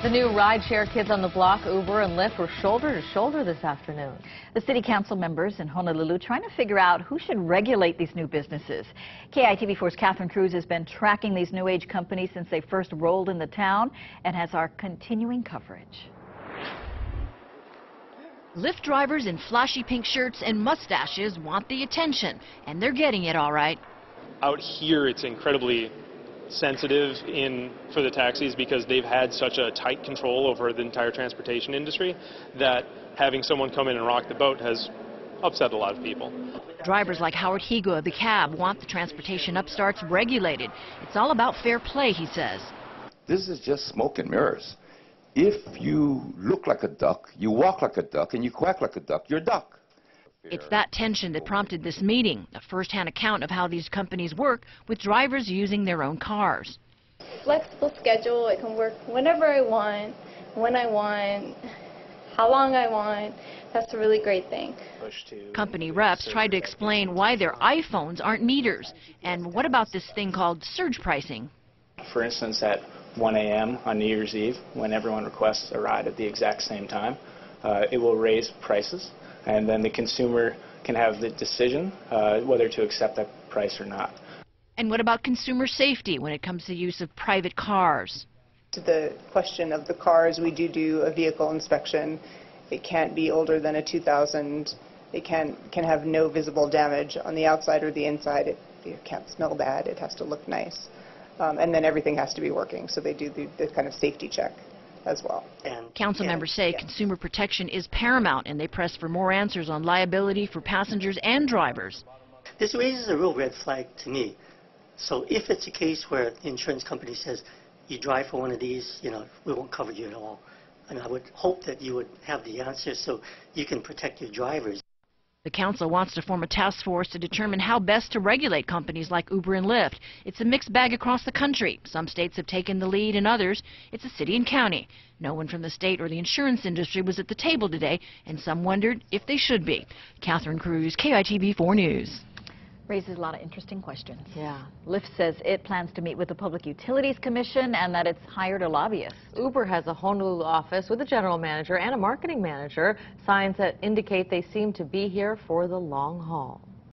The new rideshare kids on the block, Uber and Lyft, were shoulder to shoulder this afternoon. The city council members in Honolulu trying to figure out who should regulate these new businesses. KITV4's Catherine Cruz has been tracking these new age companies since they first rolled in the town and has our continuing coverage. Lyft drivers in flashy pink shirts and mustaches want the attention, and they're getting it all right. Out here, it's incredibly sensitive for the taxis because they've had such a tight control over the entire transportation industry that having someone come in and rock the boat has upset a lot of people. Drivers like Howard Higo of the cab want the transportation upstarts regulated. It's all about fair play, he says. This is just smoke and mirrors. If you look like a duck, you walk like a duck, and you quack like a duck, you're a duck. It's that tension that prompted this meeting, a first-hand account of how these companies work with drivers using their own cars. Flexible schedule, I can work whenever I want, when I want, how long I want. That's a really great thing. Company reps tried to explain why their iPhones aren't meters. And what about this thing called surge pricing? For instance, at 1 a.m. on New Year's Eve, when everyone requests a ride at the exact same time, it will raise prices. And then the consumer can have the decision whether to accept that price or not. And what about consumer safety when it comes to use of private cars? To the question of the cars, we do a vehicle inspection. It can't be older than a 2000. It can have no visible damage on the outside or the inside. It can't smell bad. It has to look nice. And then everything has to be working. So they do the kind of safety check as well. Council members say consumer protection is paramount, and they press for more answers on liability for passengers and drivers. This raises a real red flag to me. So if it's a case where the insurance company says, you drive for one of these, we won't cover you at all. And I would hope that you would have the answer so you can protect your drivers. The council wants to form a task force to determine how best to regulate companies like Uber and Lyft. It's a mixed bag across the country. Some states have taken the lead, and others, it's a city and county. No one from the state or the insurance industry was at the table today, and some wondered if they should be. Catherine Cruz, KITV4 News. Raises a lot of interesting questions. Yeah. Lyft says it plans to meet with the Public Utilities Commission and that it's hired a lobbyist. Uber has a Honolulu office with a general manager and a marketing manager. Signs that indicate they seem to be here for the long haul.